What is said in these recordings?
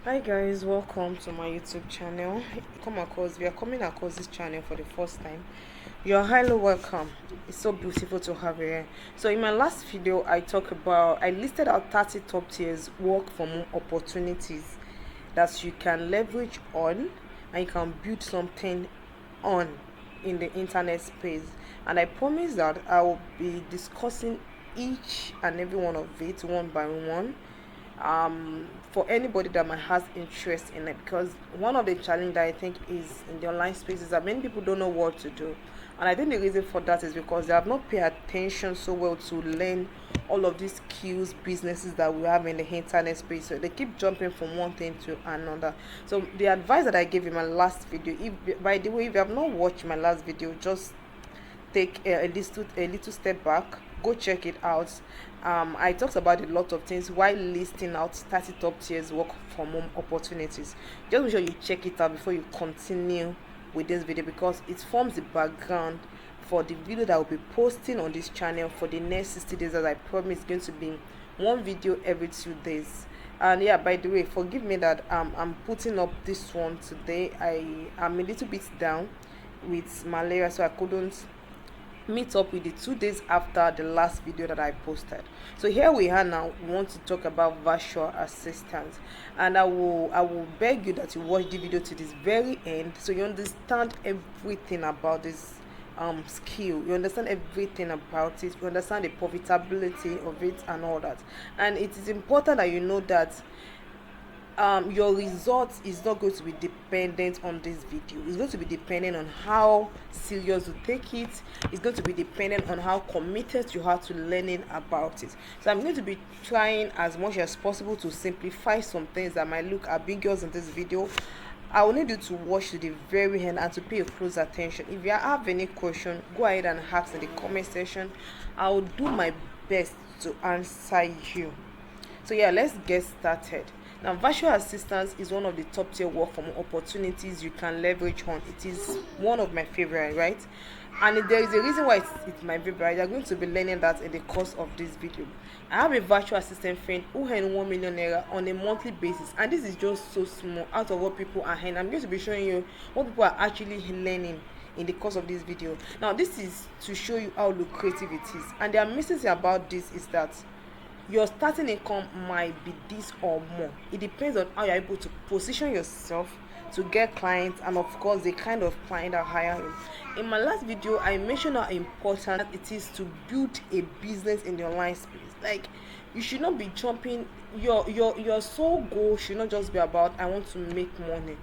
Hi guys, welcome to my YouTube channel. We are coming across this channel for the first time. You're highly welcome. It's so beautiful to have you here. So in my last video, I listed out 30 top tiers work from home opportunities that you can leverage on and you can build something on in the internet space. And I promise that I will be discussing each and every one of it one by one, for anybody that might has interest in it, because one of the challenge that I think is in the online space is that many people don't know what to do. And I think the reason for that is because they have not paid attention so well to learn all of these skills businesses that we have in the internet space, so they keep jumping from one thing to another. So the advice that I gave in my last video, if by the way, if you have not watched my last video, just take a little step back, go check it out. I talked about a lot of things while listing out 30 top tiers work from home opportunities. Just make sure you check it out before you continue with this video, because it forms the background for the video that I will be posting on this channel for the next 60 days, as I promise it's going to be one video every 2 days. And yeah, by the way, forgive me that I'm putting up this one today. I am a little bit down with malaria, so I couldn't meet up with the 2 days after the last video that I posted. So here we are now. We want to talk about virtual assistants, and I will beg you that you watch the video to this very end so you understand everything about this skill. You understand everything about it, you understand the profitability of it and all that. And it is important that you know that your results is not going to be dependent on this video. It's going to be dependent on how serious you take it. It's going to be dependent on how committed you are to learning about it. So I'm going to be trying as much as possible to simplify some things that might look ambiguous in this video. I will need you to watch to the very end and to pay close attention. If you have any question, go ahead and ask in the comment section. I will do my best to answer you. So yeah, let's get started. Now, virtual assistance is one of the top tier work from opportunities you can leverage on. It is one of my favorite, right? And there is a reason why it's my favorite. You're going to be learning that in the course of this video. I have a virtual assistant friend who earns 1 million naira on a monthly basis, and this is just so small out of what people are earning. I'm going to be showing you what people are actually learning in the course of this video. Now, this is to show you how lucrative it is, and the amazing thing about this is that your starting income might be this or more. It depends on how you're able to position yourself to get clients, and of course the kind of client that hire you. In my last video, I mentioned how important it is to build a business in the online space. Like, you should not be jumping. Your sole goal should not just be about I want to make money.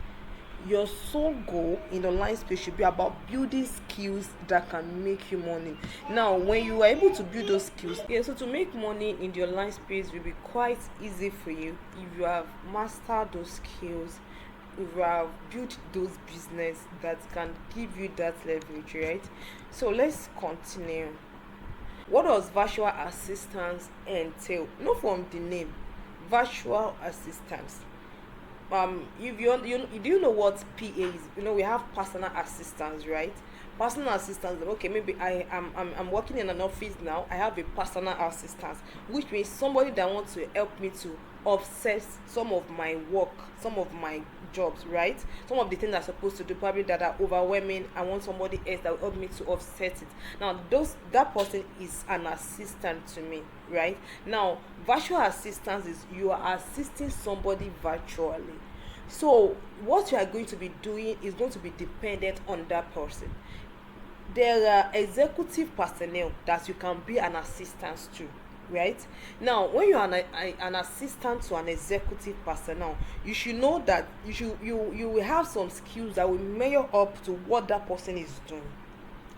Your sole goal in the online space should be about building skills that can make you money. Now, when you are able to build those skills, yeah, so to make money in the online space will be quite easy for you if you have mastered those skills, if you have built those business that can give you that leverage, right? So let's continue. What does virtual assistance entail? Not from the name, virtual assistance. If you do you know what PA is? We have personal assistants, right? Personal assistants. Okay, maybe I'm working in an office now. I have a personal assistant, which means somebody that wants to help me to offset some of my work, some of my jobs, right? Some of the things I'm supposed to do probably that are overwhelming. I want somebody else that will help me to offset it. Now, that person is an assistant to me, right? Now, virtual assistance is you are assisting somebody virtually. So what you are going to be doing is going to be dependent on that person. There are executive personnel that you can be an assistant to, right? Now, when you are an assistant to an executive personnel, you should know that you will have some skills that will measure up to what that person is doing.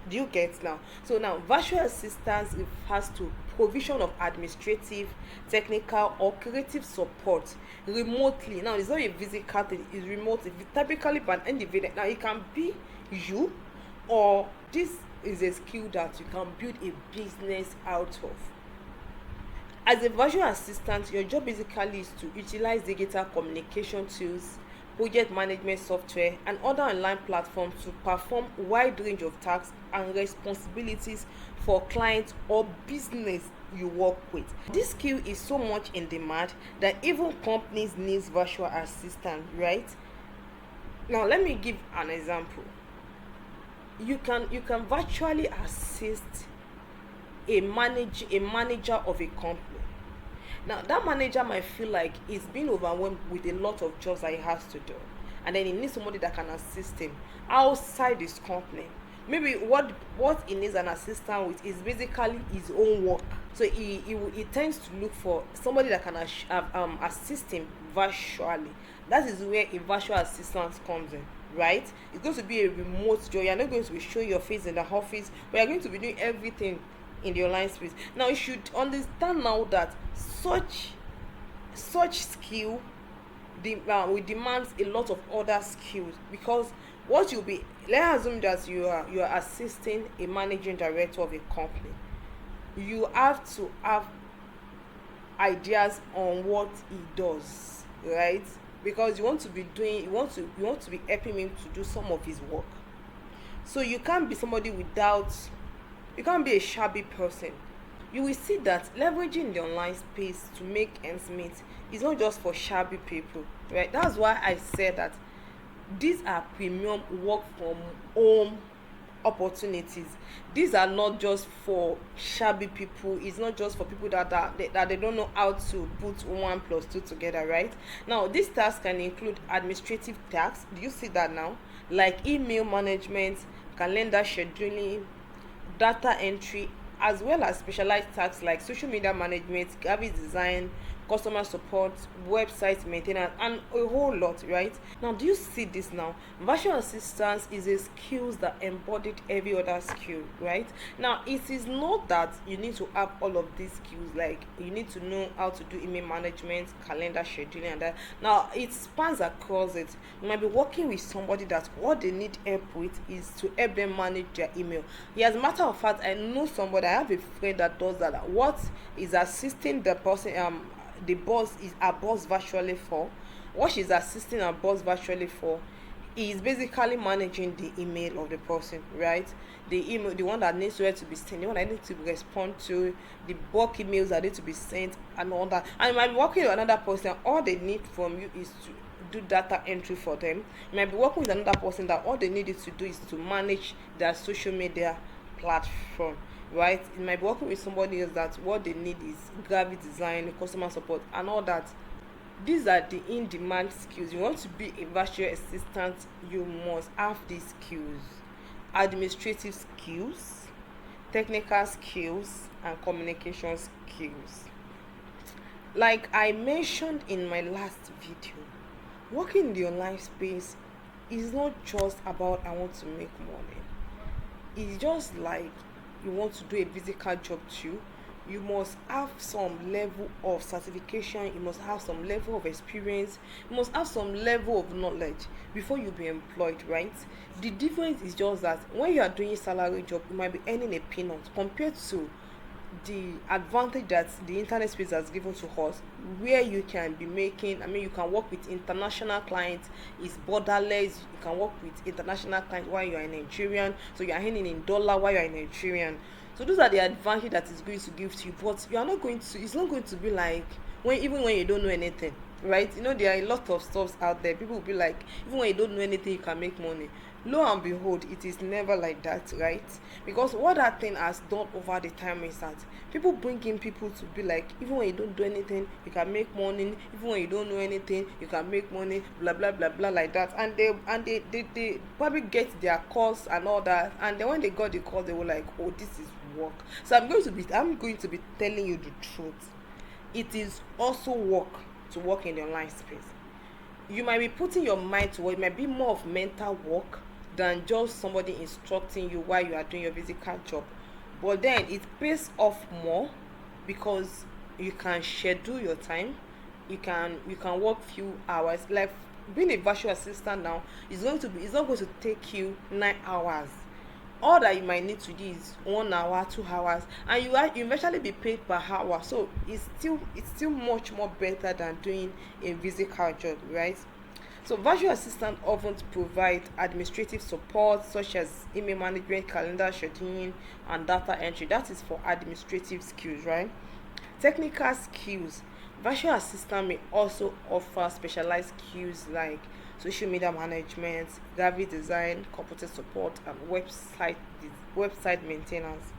Do you get now? So now, virtual assistance refers to provision of administrative, technical, or creative support remotely. Now, it's not a physical thing; it's remote. It's typically by an individual. Now, it can be you, or this is a skill that you can build a business out of. As a virtual assistant, your job basically is to utilize digital communication tools, project management software, and other online platforms to perform a wide range of tasks and responsibilities for clients or business you work with. This skill is so much in demand that even companies need virtual assistant, right? Now let me give an example. You can virtually assist a manager of a company. Now that manager might feel like he's being overwhelmed with a lot of jobs that he has to do, and then he needs somebody that can assist him outside his company. Maybe what he needs an assistant with is basically his own work. So he tends to look for somebody that can assist him virtually. That is where a virtual assistant comes in, right? It's going to be a remote job. You're not going to be showing your face in the office, but you're going to be doing everything in the online space. Now you should understand now that such skill will demands a lot of other skills, because what you'll be, let's assume that you are assisting a managing director of a company. You have to have ideas on what he does, right? Because you want to be helping him to do some of his work. So you can't be somebody without, you can't be a shabby person. You will see that leveraging the online space to make ends meet is not just for shabby people, right? That's why I said that these are premium work from home opportunities. These are not just for shabby people. It's not just for people that they don't know how to put 1 plus 2 together, right? Now these tasks can include administrative tasks. Do you see that now? Like email management, calendar scheduling, data entry, as well as specialized tasks like social media management, graphic design, customer support, website maintenance, and a whole lot, right? Now do you see this now? Virtual assistance is a skill that embodied every other skill, right? Now it is not that you need to have all of these skills, like you need to know how to do email management, calendar scheduling, and that. Now it spans across it. You might be working with somebody that what they need help with is to help them manage their email. Yeah, as a matter of fact, I know somebody, I have a friend that does that. What is assisting the person, the boss is her boss virtually for, what she's assisting her boss virtually for is basically managing the email of the person, right? The email, the one that needs to be sent, the one that needs to respond to, the bulk emails that need to be sent, and all that. And you might be working with another person, all they need from you is to do data entry for them. You might be working with another person that all they need is to do is to manage their social media platform, right? You might be working with somebody else that what they need is graphic design, customer support, and all that. These are the in-demand skills. You want to be a virtual assistant, you must have these skills: administrative skills, technical skills, and communication skills. Like I mentioned in my last video, working in the online space is not just about I want to make money. It's just like you want to do a physical job too. You must have some level of certification, you must have some level of experience, you must have some level of knowledge before you be employed, right? The difference is just that when you are doing a salary job, you might be earning a peanut compared to the advantage that the internet space has given to us, where you can be making, I mean, you can work with international clients. It's borderless. You can work with international clients while you are in Nigerian, so you are earning in dollar while you are in Nigerian. So those are the advantage that is going to give to you, but you are not going to, it's not going to be like even when you don't know anything, right? You know, there are a lot of stuffs out there. People will be like, even when you don't know anything, you can make money. Lo and behold, it is never like that, right? Because what that thing has done over the time is that people bring in people to be like, even when you don't do anything, you can make money. Even when you don't know anything, you can make money, blah blah blah blah, like that. And they probably get their course and all that, and then when they got the course, they were like, oh, this is work. So I'm going to be telling you the truth. It is also work to work in the online space. You might be putting your mind to work. It might be more of mental work than just somebody instructing you while you are doing your physical job, but then it pays off more because you can schedule your time. You can work few hours. Like being a virtual assistant now is going to be, it's not going to take you 9 hours. All that you might need to do is 1 hour, 2 hours, and you eventually be paid per hour. So it's still much more better than doing a physical job, right? So virtual assistants often provide administrative support such as email management, calendar scheduling, and data entry. That is for administrative skills, right? Technical skills. Virtual assistant may also offer specialized skills like social media management, graphic design, computer support, and website maintenance.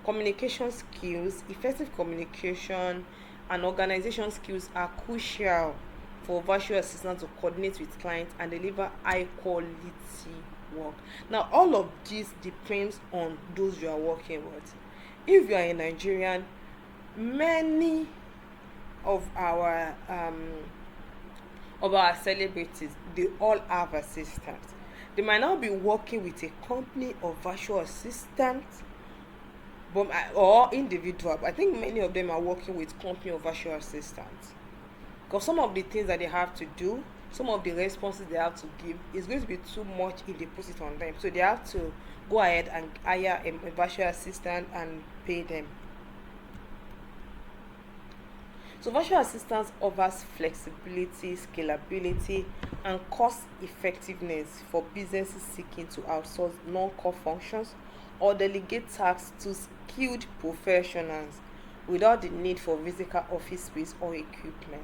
Communication skills. Effective communication and organization skills are crucial for virtual assistants to coordinate with clients and deliver high quality work. Now, all of this depends on those you are working with. If you are a Nigerian, many of our celebrities, they all have assistants. They might not be working with a company or virtual assistant, but or individual. But I think many of them are working with company or virtual assistants, because some of the things that they have to do, some of the responses they have to give is going to be too much if they put it on them. So they have to go ahead and hire a virtual assistant and pay them. So virtual assistance offers flexibility, scalability, and cost effectiveness for businesses seeking to outsource non-core functions or delegate tasks to skilled professionals without the need for physical office space or equipment.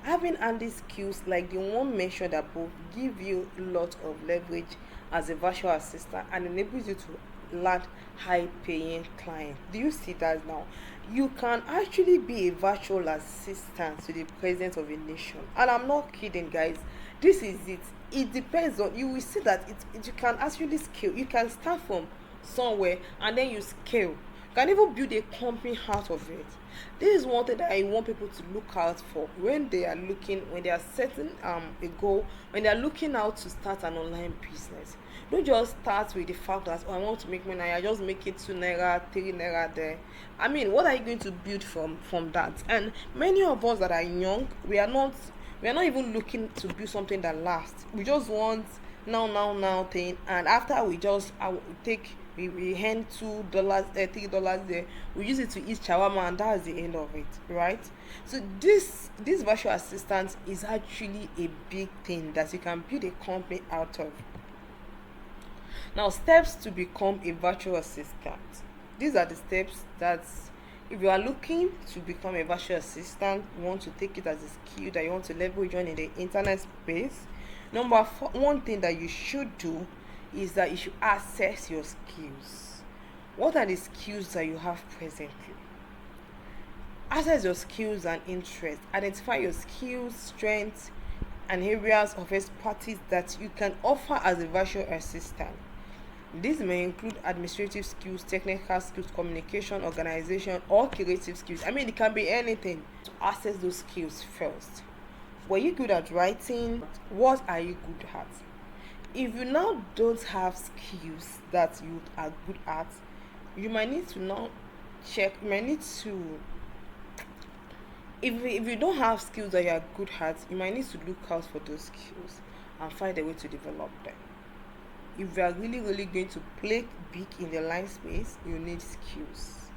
Having handy skills like the one mentioned above give you a lot of leverage as a virtual assistant and enables you to land high paying clients. Do you see that now? You can actually be a virtual assistant to the president of a nation. And I'm not kidding, guys. This is it. It depends on you will see that you can actually scale. You can start from somewhere and then you scale. You can even build a company out of it. This is one thing that I want people to look out for when they are setting a goal, when they are looking out to start an online business. Don't just start with the fact that, oh, I want to make money, I just make it 2 naira, 3 naira there. I mean, what are you going to build from that? And many of us that are young, we are not even looking to build something that lasts. We just want now thing, and after we hand $2, $3 there, we use it to eat shawarma, and that's the end of it, right? So this virtual assistant is actually a big thing that you can build a company out of. Now, steps to become a virtual assistant. These are the steps that if you are looking to become a virtual assistant, you want to take it as a skill that you want to leverage on in the internet space. One thing that you should do is that you should assess your skills. What are the skills that you have presently? Assess your skills and interests. Identify your skills, strengths, and areas of expertise that you can offer as a virtual assistant. These may include administrative skills, technical skills, communication, organization, or creative skills. I mean, it can be anything. To assess those skills first. Were you good at writing? What are you good at? If you now don't have skills that you are good at, you might need to now check. You might need to, if you don't have skills that you are good at, you might need to look out for those skills and find a way to develop them. If you are really going to play big in the line space, you need skills.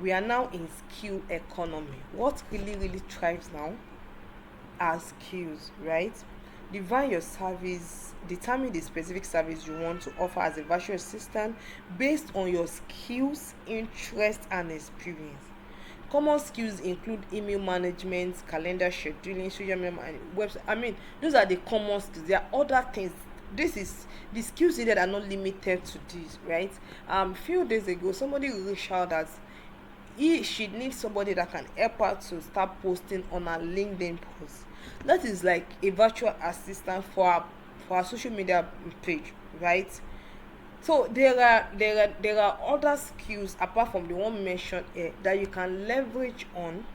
We are now in skill economy. What really thrives now are skills, right? Determine the specific service you want to offer as a virtual assistant based on your skills, interests, and experience. Common skills include email management, calendar scheduling, social media, and website. I mean, those are the common skills. There are other things. This is the skills that are not limited to this, right? Few days ago, somebody reached out that she needs somebody that can help her to start posting on her LinkedIn post. That is like a virtual assistant for our social media page, right? So there are other skills apart from the one mentioned here that you can leverage on.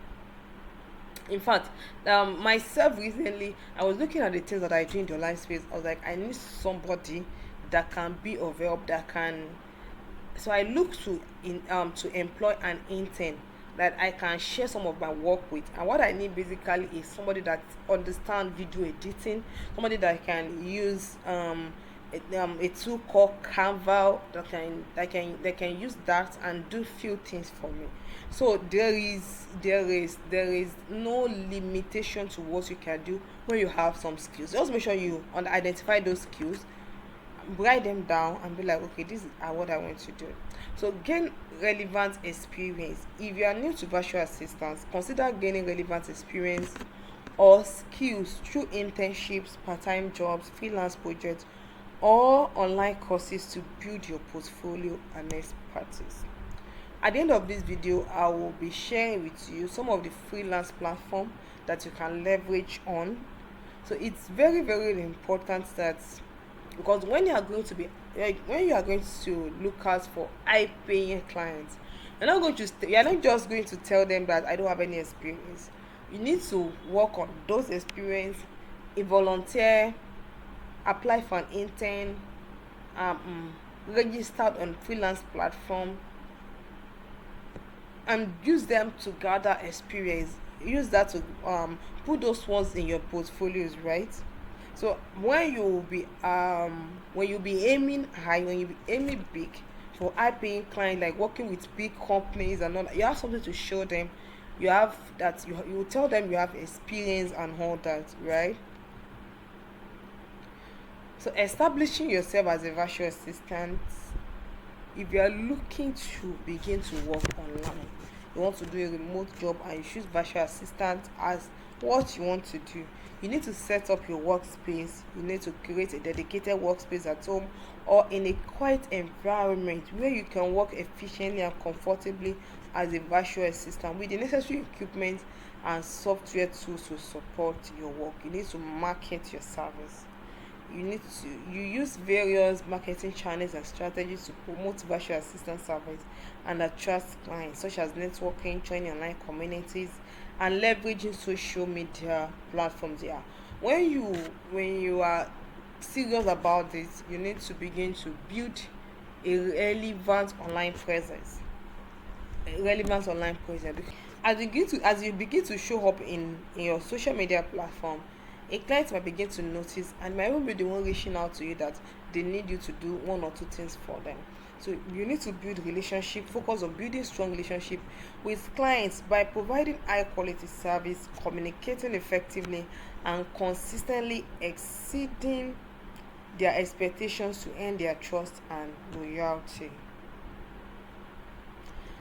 In fact, myself recently, I was looking at the things that I do in the online space. I was like, I need somebody that can be of help, that can. So I look to employ an intern that I can share some of my work with. And what I need basically is somebody that understands video editing, somebody that can use a tool called Canva that can use that and do few things for me. So there is no limitation to what you can do when you have some skills. Just make sure you identify those skills, write them down, and be like, okay, these are what I want to do. So gain relevant experience. If you are new to virtual assistants, consider gaining relevant experience or skills through internships, part-time jobs, freelance projects, or online courses to build your portfolio and expertise. At the end of this video, I will be sharing with you some of the freelance platform that you can leverage on. So it's very, very important that, because when you are going to be when you are going to look out for high paying clients, you're not just going to tell them that I don't have any experience. You need to work on those experience, a volunteer, apply for an intern, registered on freelance platform, and use them to gather experience. Use that to put those ones in your portfolios, right? So when you be aiming high, when you be aiming big for high paying clients, like working with big companies and all that, you have something to show them. You have that you tell them you have experience and all that, right? So establishing yourself as a virtual assistant, if you are looking to begin to work online, you want to do a remote job and you choose virtual assistant as what you want to do, you need to set up your workspace. You need to create a dedicated workspace at home or in a quiet environment where you can work efficiently and comfortably as a virtual assistant with the necessary equipment and software tools to support your work. You need to market your service. You use various marketing channels and strategies to promote virtual assistant service and attract clients, such as networking, joining online communities, and leveraging social media platforms. Yeah, when you are serious about this, you need to begin to build a relevant online presence. As you begin to show up in your social media platform, a client might begin to notice and might even be the one reaching out to you that they need you to do one or two things for them. So you need to build relationship, focus on building strong relationship with clients by providing high quality service, communicating effectively, and consistently exceeding their expectations to earn their trust and loyalty.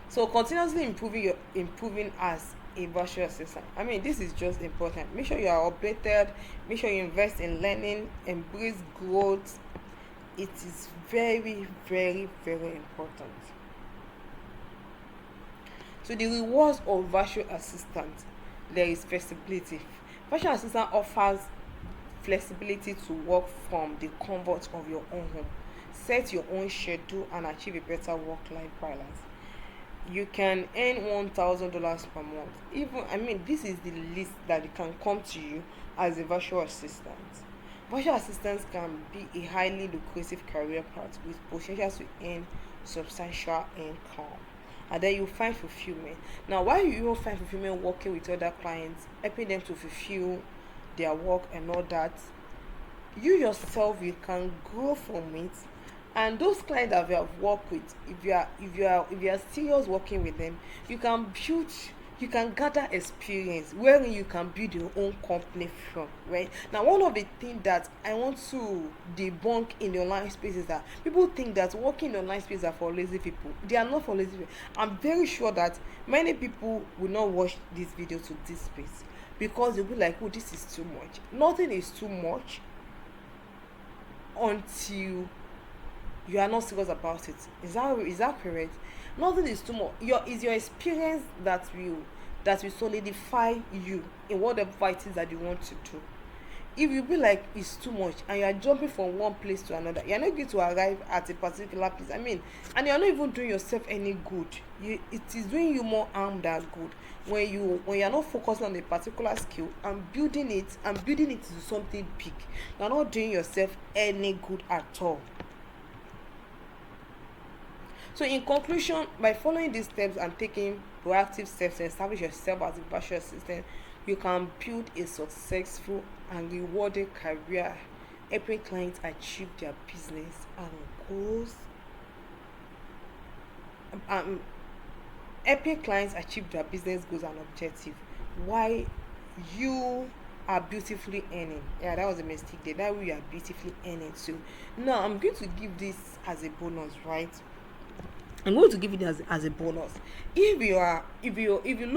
So continuously improving as a virtual assistant. I mean, this is just important. Make sure you are updated, make sure you invest in learning, embrace growth. It is very, very, very important. So the rewards of virtual assistant, there is flexibility. Virtual assistant offers flexibility to work from the comfort of your own home, set your own schedule, and achieve a better work-life balance. You can earn $1,000 per month. Even, I mean, this is the least that it can come to you as a virtual assistant. Virtual assistants can be a highly lucrative career path with potential to earn substantial income. And then you find fulfillment. Now, why you even find fulfillment working with other clients, helping them to fulfill their work and all that, you yourself, you can grow from it. And those clients that you have worked with, if you are serious working with them, you can gather experience wherein you can build your own company from, right? Now, one of the things that I want to debunk in the online space is that people think that working in the online space are for lazy people. They are not for lazy people. I'm very sure that many people will not watch this video to this space because they'll be like, oh, this is too much. Nothing is too much until you are not serious about it. Is that correct? Nothing is too much. Your experience that will solidify you in whatever it is that you want to do. If you be like it's too much and you are jumping from one place to another, you're not going to arrive at a particular place. I mean, and you're not even doing yourself any good. It is doing you more harm than good when you're not focused on a particular skill and building it into something big. You're not doing yourself any good at all. So in conclusion, by following these steps and taking proactive steps to establish yourself as a virtual assistant, you can build a successful and rewarding career helping clients achieve their business and goals. um Helping clients achieve their business goals and objective, why you are beautifully earning. Yeah, that was a mistake there. That way you are beautifully earning. So now I'm going to give this as a bonus, right? I'm going to give it as a bonus. If you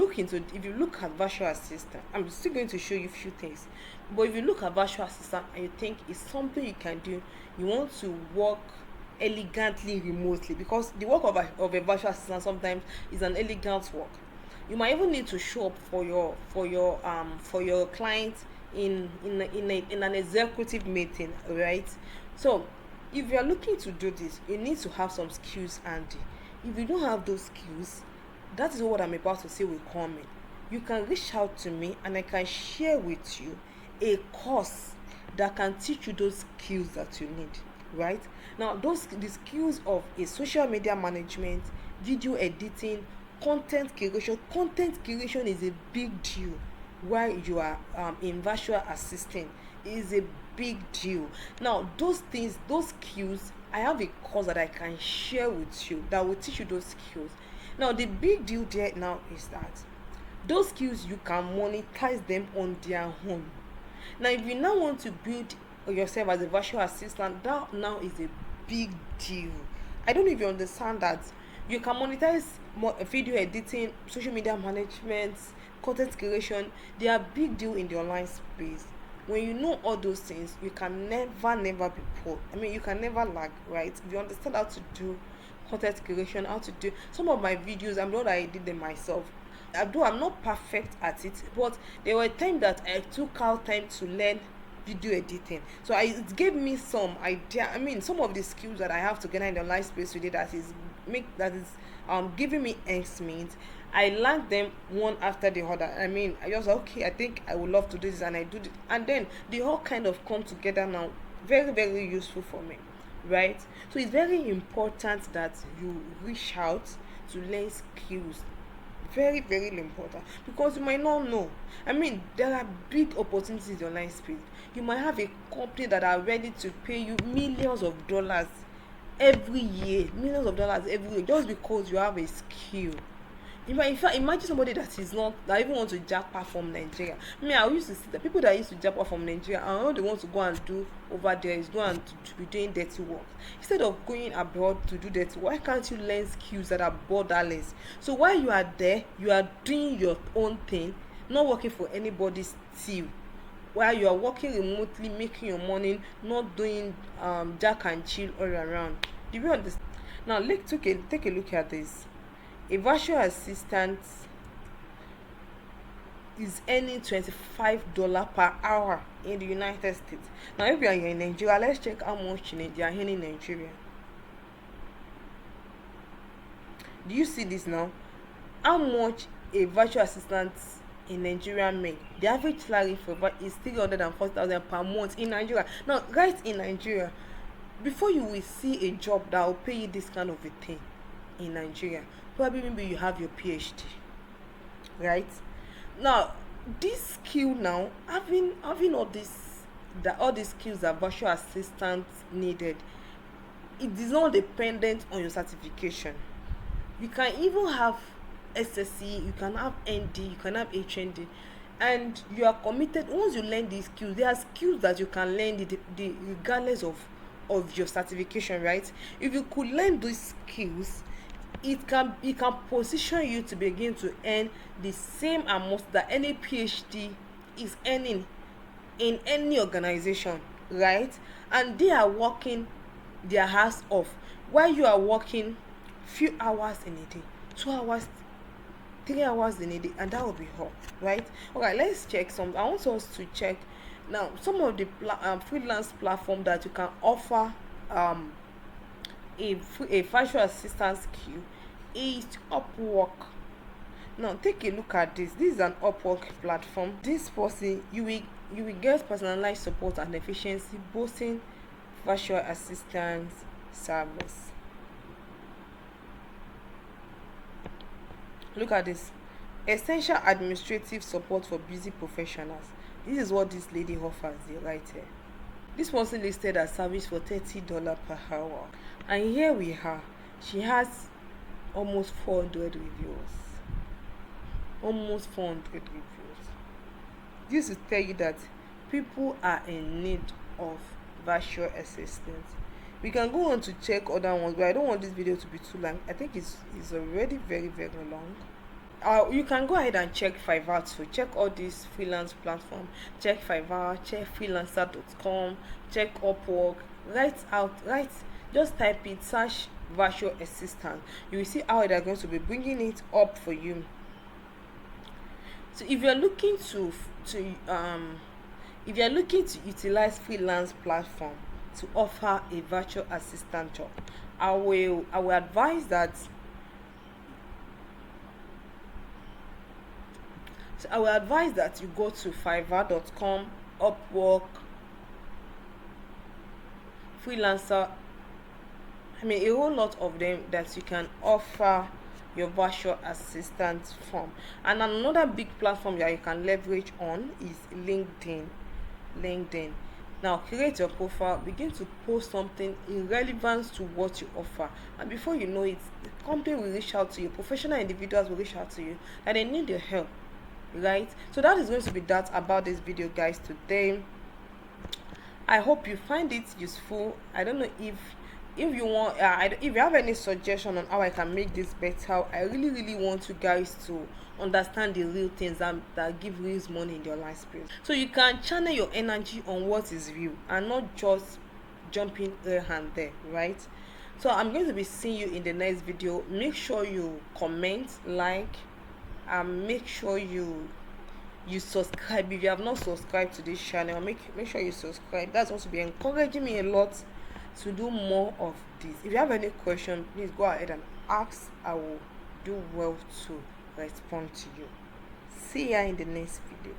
look at virtual assistant, I'm still going to show you a few things. But if you look at virtual assistant and you think it's something you can do, you want to work elegantly remotely, because the work of a virtual assistant sometimes is an elegant work. You might even need to show up for your client in an executive meeting, right? So if you are looking to do this, you need to have some skills handy. If you don't have those skills, that is what I'm about to say will come in. You can reach out to me and I can share with you a course that can teach you those skills that you need, right? Now the skills of a social media management, video editing, content creation is a big deal while you are in virtual assistant. Is a big deal. Now those things, those skills, I have a course that I can share with you that will teach you those skills. Now the big deal there now is that those skills you can monetize them on their own. Now if you now want to build yourself as a virtual assistant, that now is a big deal. I don't know if you understand that you can monetize video editing, social media management, content creation. They are big deal in the online space. When you know all those things, you can never be poor. I mean, you can never lag, right? If you understand how to do content creation, how to do some of my videos, I'm not that I did them myself. Although I'm not perfect at it, but there were times that I took out time to learn video editing. So it gave me some idea. I mean, some of the skills that I have to get in the online space today that is giving me means I learned them one after the other. I mean, I just okay, I think I would love to do this, and I do it, and then they all kind of come together now. Very useful for me, right? So it's very important that you reach out to learn skills. Very important, because you might not know. I mean, there are big opportunities in the online space. You might have a company that are ready to pay you millions of dollars every year, just because you have a skill. In fact, imagine somebody that even want to japa from Nigeria. I used to see the people that used to japa from Nigeria, and all they want to go and do over there is go and to be doing dirty work. Instead of going abroad to do dirty, why can't you learn skills that are borderless? So while you are there, you are doing your own thing, not working for anybody's team. While you are working remotely, making your money, not doing jack and chill all around. Do you understand? Now take a look at this. A virtual assistant is earning $25 per hour in the United States. Now if you are here in Nigeria, let's check how much they are earning in Nigeria. Do you see this now? How much a virtual assistant in Nigeria make? The average salary for is 340,000 per month in Nigeria. Now right in Nigeria, before you will see a job that will pay you this kind of a thing in Nigeria, probably maybe you have your PhD, right? Now this skill, now having all these skills that virtual assistants needed, it is not dependent on your certification. You can even have SSC, you can have ND, you can have HND, and you are committed. Once you learn these skills, there are skills that you can learn regardless of your certification, right? If you could learn these skills, it can position you to begin to earn the same amount that any PhD is earning in any organization, right? And they are working their ass off while you are working few hours in a day, 2 hours, 3 hours in a day, and that will be all, right? Okay, let's check some. I want us to check now some of the freelance platform that you can offer a virtual assistant skill is Upwork. Now take a look at this. This is an Upwork platform. This person, you will get personalized support and efficiency boosting virtual assistant service. Look at this. Essential administrative support for busy professionals. This is what this lady offers right here. This person listed her service for $30 per hour, and here we are. She has almost 400 reviews. Almost 400 reviews. This will tell you that people are in need of virtual assistants. We can go on to check other ones, but I don't want this video to be too long. I think it's already very, very long. You can go ahead and check Fiverr too. Check all these freelance platforms. Check Fiverr, check freelancer.com, check Upwork. Just type it, search virtual assistant. You will see how they're going to be bringing it up for you. So if you're looking to utilize freelance platform to offer a virtual assistant job, I will advise that you go to fiverr.com, Upwork, freelancer. A whole lot of them that you can offer your virtual assistant from. And another big platform that you can leverage on is LinkedIn. Now create your profile, begin to post something in relevance to what you offer, and before you know it, the company will reach out to you, professional individuals will reach out to you, and they need your help, right? So that is going to be that about this video, guys, today. I hope you find it useful. I don't know if you want if you have any suggestion on how I can make this better. I really want you guys to understand the real things that give real money in your life space, so you can channel your energy on what is real and not just jumping here and there, right? So I'm going to be seeing you in the next video. Make sure you comment, like, and make sure you subscribe. If you have not subscribed to this channel, make sure you subscribe. That's also be encouraging me a lot to do more of this. If you have any question, please go ahead and ask. I will do well to respond to you. See ya in the next video.